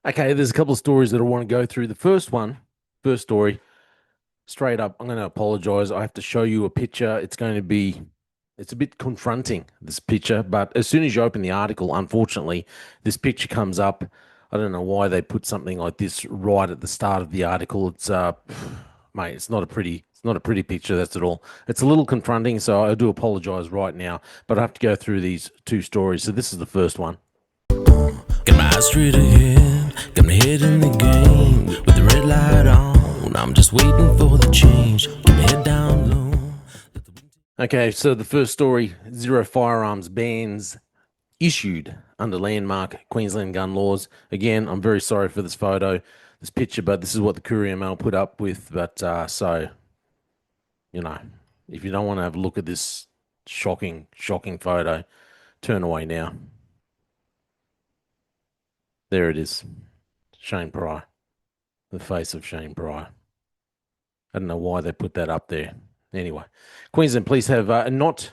Okay, there's a couple of stories that I want to go through. First story, straight up, I'm going to apologize. I have to show you a picture. It's a bit confronting, this picture, but as soon as you open the article, unfortunately, this picture comes up. I don't know why they put something like this right at the start of the article. Mate, it's not a pretty picture, that's at all. It's a little confronting, so I do apologize right now, but I have to go through these two stories. So this is the first one. Got my eyes straight ahead, got my head in the game. With the red light on, I'm just waiting for the change. Keep my head down low. Okay, so the first story, zero firearms bans issued under landmark Queensland gun laws. Again, I'm very sorry for this photo, this picture, but this is what the Courier Mail put up with. So, you know, if you don't want to have a look at this shocking photo, turn away now. There it is. Shane Pryor, the face of Shane Pryor. I don't know why they put that up there. Anyway, Queensland Police have not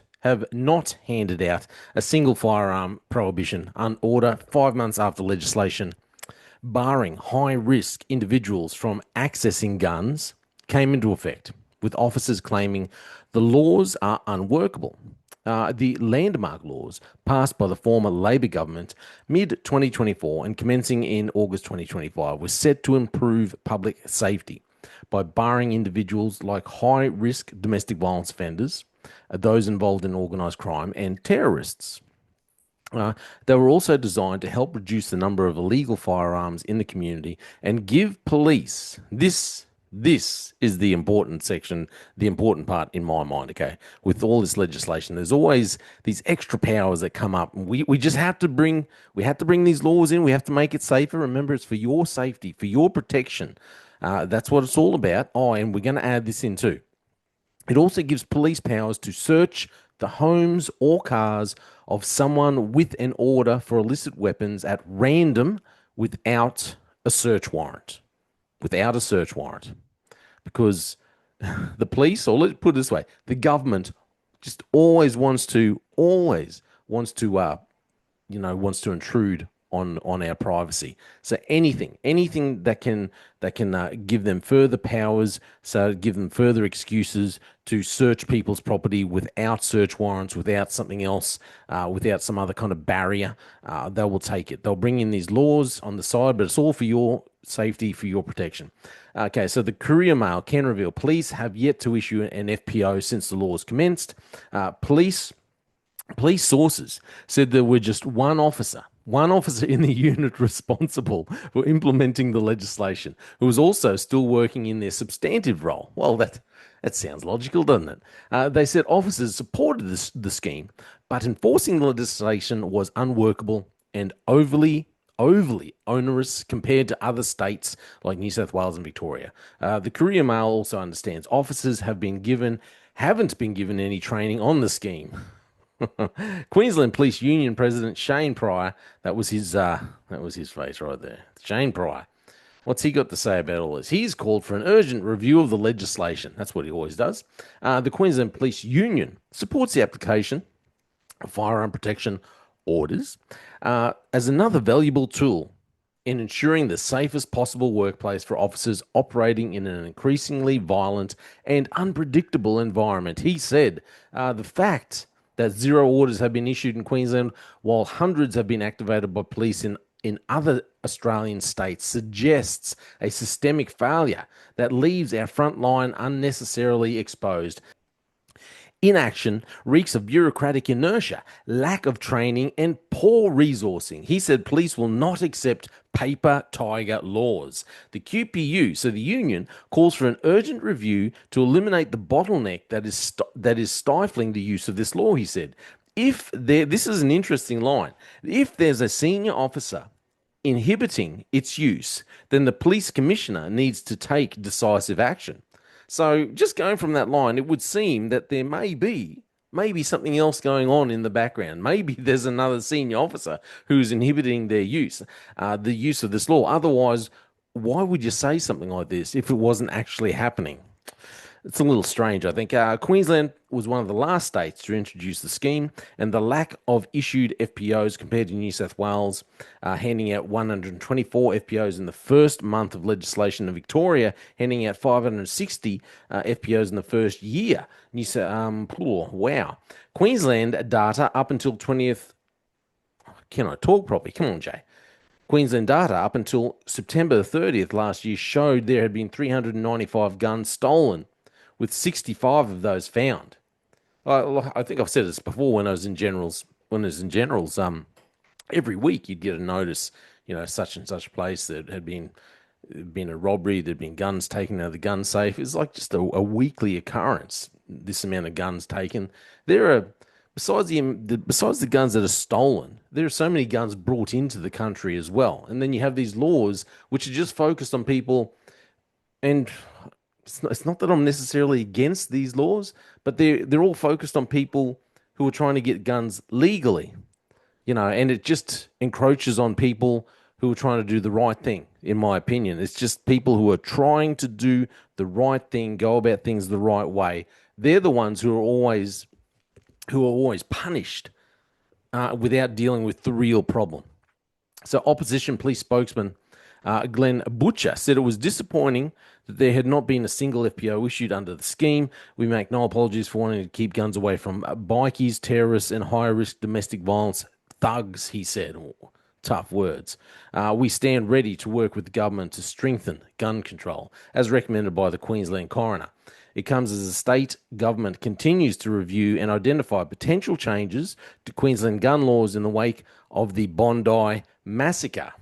handed out a single firearm prohibition order 5 months after legislation barring high risk individuals from accessing guns came into effect, with officers claiming the laws are unworkable. The landmark laws passed by the former Labor government mid 2024 and commencing in August 2025 were set to improve public safety by barring individuals like high risk domestic violence offenders, those involved in organised crime, and terrorists. They were also designed to help reduce the number of illegal firearms in the community and give police this is the important section, the important part in my mind. Okay, with all this legislation, there's always these extra powers that come up. We just have to bring these laws in. We have to make it safer. Remember, it's for your safety, for your protection. That's what it's all about. Oh, and we're going to add this in too. It also gives police powers to search the homes or cars of someone with an order for illicit weapons at random without a search warrant. Without a search warrant. Because the police, or let's put it this way, the government just wants to intrude on our privacy. So anything that can give them further powers, so give them further excuses to search people's property without search warrants, without something else, without some other kind of barrier, they will take it. They'll bring in these laws on the side, but it's all for your safety, for your protection. Okay, so the Courier Mail can reveal police have yet to issue an FPO since the laws commenced. Police sources said there were just one officer in the unit responsible for implementing the legislation, who was also still working in their substantive role. Well, that sounds logical, doesn't it? They said officers supported the scheme, but enforcing the legislation was unworkable and overly onerous compared to other states like New South Wales and Victoria. The Courier Mail also understands officers haven't been given any training on the scheme. Queensland Police Union President Shane Pryor, that was his face right there. Shane Pryor. What's he got to say about all this? He's called for an urgent review of the legislation. That's what he always does. The Queensland Police Union supports the application of firearm protection orders as another valuable tool in ensuring the safest possible workplace for officers operating in an increasingly violent and unpredictable environment. He said the fact that zero orders have been issued in Queensland while hundreds have been activated by police in other Australian states suggests a systemic failure that leaves our front line unnecessarily exposed. Inaction reeks of bureaucratic inertia, lack of training, and poor resourcing. He said police will not accept paper tiger laws. The QPU, so the union, calls for an urgent review to eliminate the bottleneck that is stifling the use of this law, he said. This is an interesting line. If there's a senior officer inhibiting its use, then the police commissioner needs to take decisive action. So just going from that line, it would seem that there maybe something else going on in the background. Maybe there's another senior officer who's inhibiting the use of this law. Otherwise, why would you say something like this if it wasn't actually happening? It's a little strange, I think. Queensland was one of the last states to introduce the scheme, and the lack of issued FPOs compared to New South Wales, handing out 124 FPOs in the first month of legislation, in Victoria handing out 560 FPOs in the first year. Wow. Queensland data up until 20th. Can I talk properly? Come on, Jay. Queensland data up until September the 30th last year showed there had been 395 guns stolen, with 65 of those found. I think I've said this before when I was in generals. When I was in generals, every week you'd get a notice, such and such place that had been a robbery, there'd been guns taken out of the gun safe. It's like just a weekly occurrence. This amount of guns taken. There are besides the guns that are stolen, there are so many guns brought into the country as well. And then you have these laws which are just focused on people. And it's not that I'm necessarily against these laws, but they're all focused on people who are trying to get guns legally, and it just encroaches on people who are trying to do the right thing, in my opinion. It's just people who are trying to do the right thing, go about things the right way. They're the ones who are always punished without dealing with the real problem. So, opposition police spokesman Glenn Butcher said it was disappointing that there had not been a single FPO issued under the scheme. We make no apologies for wanting to keep guns away from bikies, terrorists, and high risk domestic violence thugs, he said. Oh, tough words. We stand ready to work with the government to strengthen gun control, as recommended by the Queensland coroner. It comes as the state government continues to review and identify potential changes to Queensland gun laws in the wake of the Bondi massacre.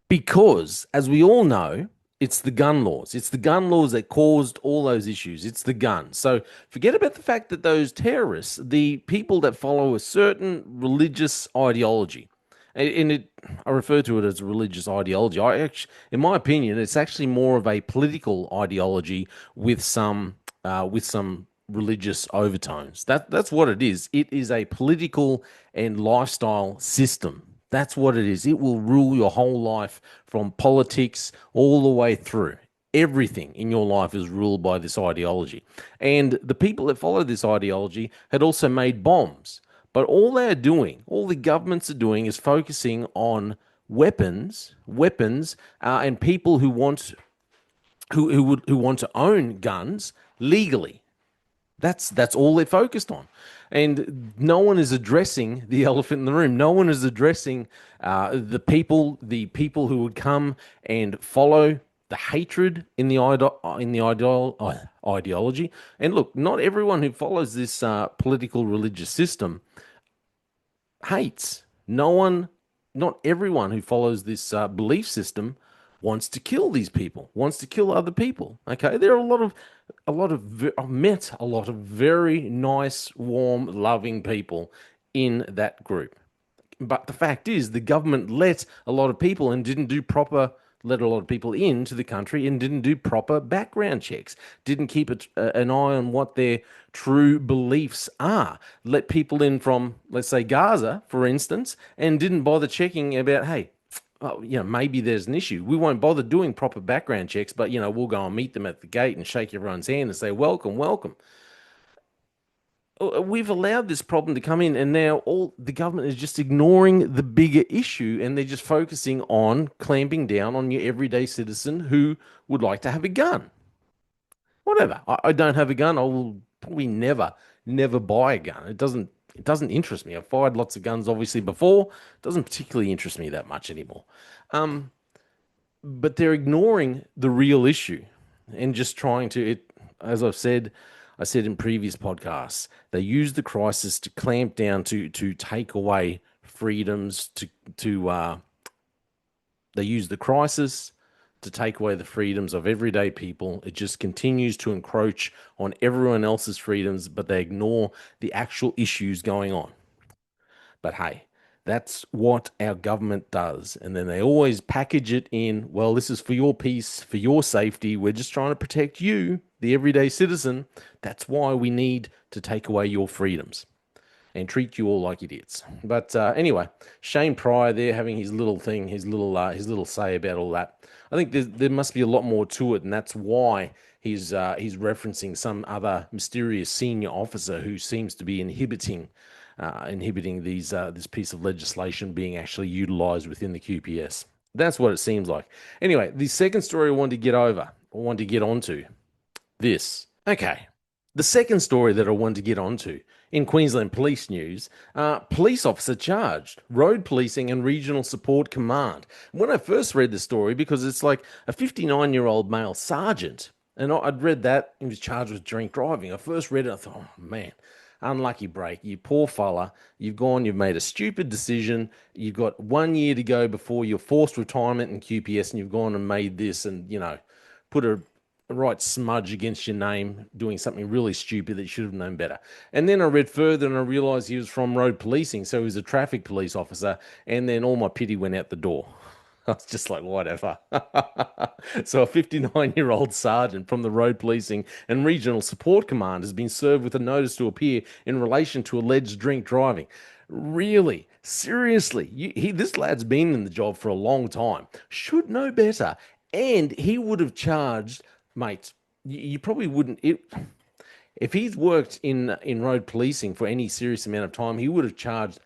Because, as we all know, it's the gun laws. It's the gun laws that caused all those issues. It's the guns. So forget about the fact that those terrorists, the people that follow a certain religious ideology, I refer to it as a religious ideology. In my opinion, it's actually more of a political ideology with some religious overtones. That's what it is. It is a political and lifestyle system. That's what it is. It will rule your whole life from politics all the way through. Everything in your life is ruled by this ideology. And the people that follow this ideology had also made bombs. But all the governments are doing is focusing on weapons, and people who want to own guns legally. That's all they're focused on. And no one is addressing the elephant in the room. No one is addressing the people who would come and follow the hatred in the ideology. And look, not everyone who follows this political religious system hates. Not everyone who follows this belief system wants to kill these people, wants to kill other people. Okay, there are I've met a lot of very nice, warm, loving people in that group. But the fact is, the government let a lot of people into the country and didn't do proper background checks, didn't keep an eye on what their true beliefs are. Let people in from, let's say, Gaza, for instance, and didn't bother checking about, hey, maybe there's an issue. We won't bother doing proper background checks, but, we'll go and meet them at the gate and shake everyone's hand and say, welcome, welcome. We've allowed this problem to come in, and now all the government is just ignoring the bigger issue, and they're just focusing on clamping down on your everyday citizen who would like to have a gun. Whatever. I don't have a gun. I will probably never buy a gun. It doesn't interest me. I've fired lots of guns obviously before. It doesn't particularly interest me that much anymore. But they're ignoring the real issue and just trying to as I said in previous podcasts, they use the crisis to clamp down to take away freedoms they use the crisis to take away the freedoms of everyday people. It just continues to encroach on everyone else's freedoms, but they ignore the actual issues going on. But hey, that's what our government does. And then they always package it in, well, this is for your peace, for your safety. We're just trying to protect you, the everyday citizen. That's why we need to take away your freedoms and treat you all like idiots. But anyway, Shane Pryor there having his little thing, his little say about all that. I think there must be a lot more to it, and that's why he's referencing some other mysterious senior officer who seems to be inhibiting this piece of legislation being actually utilized within the QPS. That's what it seems like. Anyway, the second story I wanted to get onto this. Okay. The second story that I wanted to get onto in Queensland Police news, police officer charged, Road Policing and Regional Support Command. When I first read the story, because it's like a 59-year-old male sergeant, and I'd read that he was charged with drink driving. I first read it, I thought, oh man, unlucky break. You poor fella. You've made a stupid decision. You've got 1 year to go before your forced retirement in QPS, and you've gone and made this and, put a right smudge against your name doing something really stupid that you should have known better. And then I read further and I realized he was from road policing, so he was a traffic police officer, and then all my pity went out the door. I was just like, whatever. So a 59-year-old sergeant from the Road Policing and Regional Support Command has been served with a notice to appear in relation to alleged drink driving. Really? Seriously? This lad's been in the job for a long time. Should know better. And he would have charged, mate, you probably wouldn't. If he's worked in road policing for any serious amount of time, he would have charged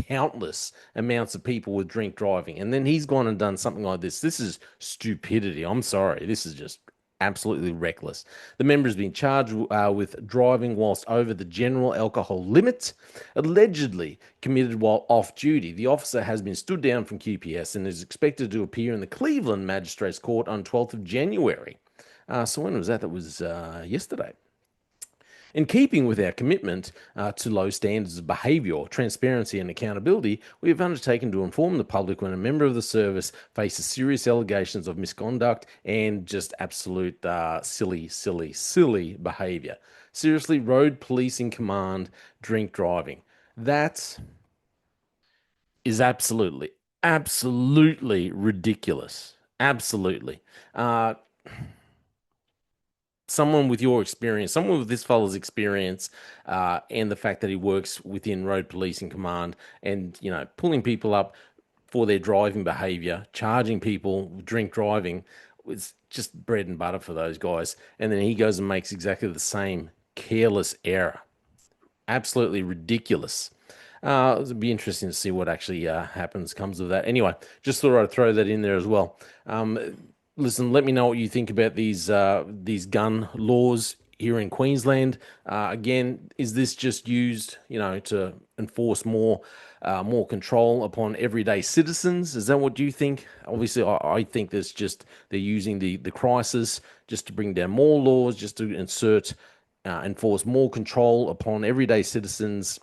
countless amounts of people with drink driving. And then he's gone and done something like this. This is stupidity. I'm sorry. This is just absolutely reckless. The member has been charged with driving whilst over the general alcohol limit, allegedly committed while off duty. The officer has been stood down from QPS and is expected to appear in the Cleveland Magistrates Court on 12th of January. So when was that? That was yesterday. In keeping with our commitment to low standards of behaviour, transparency and accountability, we have undertaken to inform the public when a member of the service faces serious allegations of misconduct and just absolute silly behaviour. Seriously, Road Policing Command, drink driving. That is absolutely ridiculous. Absolutely. Someone with your experience, someone with this fella's experience, and the fact that he works within Road Policing Command and, pulling people up for their driving behaviour, charging people with drink driving, it's just bread and butter for those guys. And then he goes and makes exactly the same careless error. Absolutely ridiculous. It'll be interesting to see what actually comes of that. Anyway, just thought I'd throw that in there as well. Listen, let me know what you think about these gun laws here in Queensland. Again, is this just used, to enforce more control upon everyday citizens? Is that what you think? Obviously, I think they're using the crisis just to bring down more laws, just to enforce more control upon everyday citizens.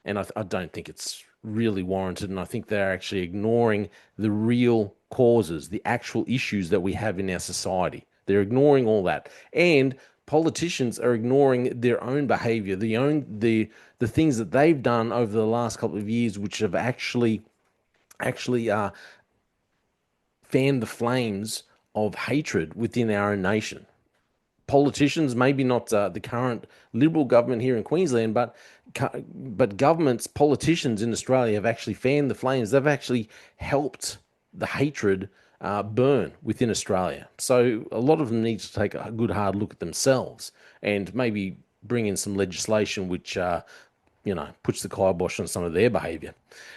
And I don't think it's really warranted, and I think they're actually ignoring the real causes, the actual issues that we have in our society. They're ignoring all that, and politicians are ignoring their own behavior, the things that they've done over the last couple of years, which have actually fanned the flames of hatred within our own nation. Politicians, maybe not the current Liberal government here in Queensland, but governments, politicians in Australia have actually fanned the flames. They've actually helped the hatred burn within Australia. So a lot of them need to take a good hard look at themselves and maybe bring in some legislation which puts the kibosh on some of their behaviour.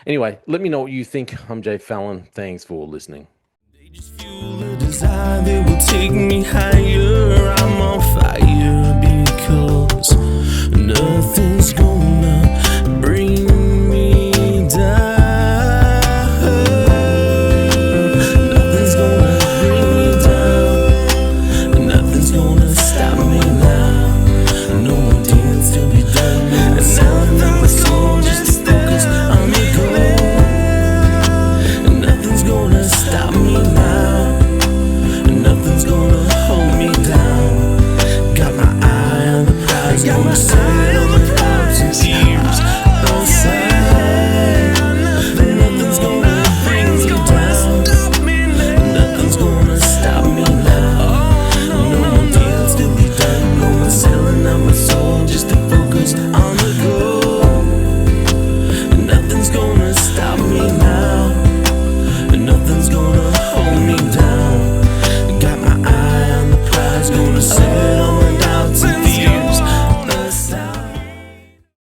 Anyway, let me know what you think. I'm Jay Fallon. Thanks for listening. Just fuel a desire that will take me higher. I'm on fire because nothing's going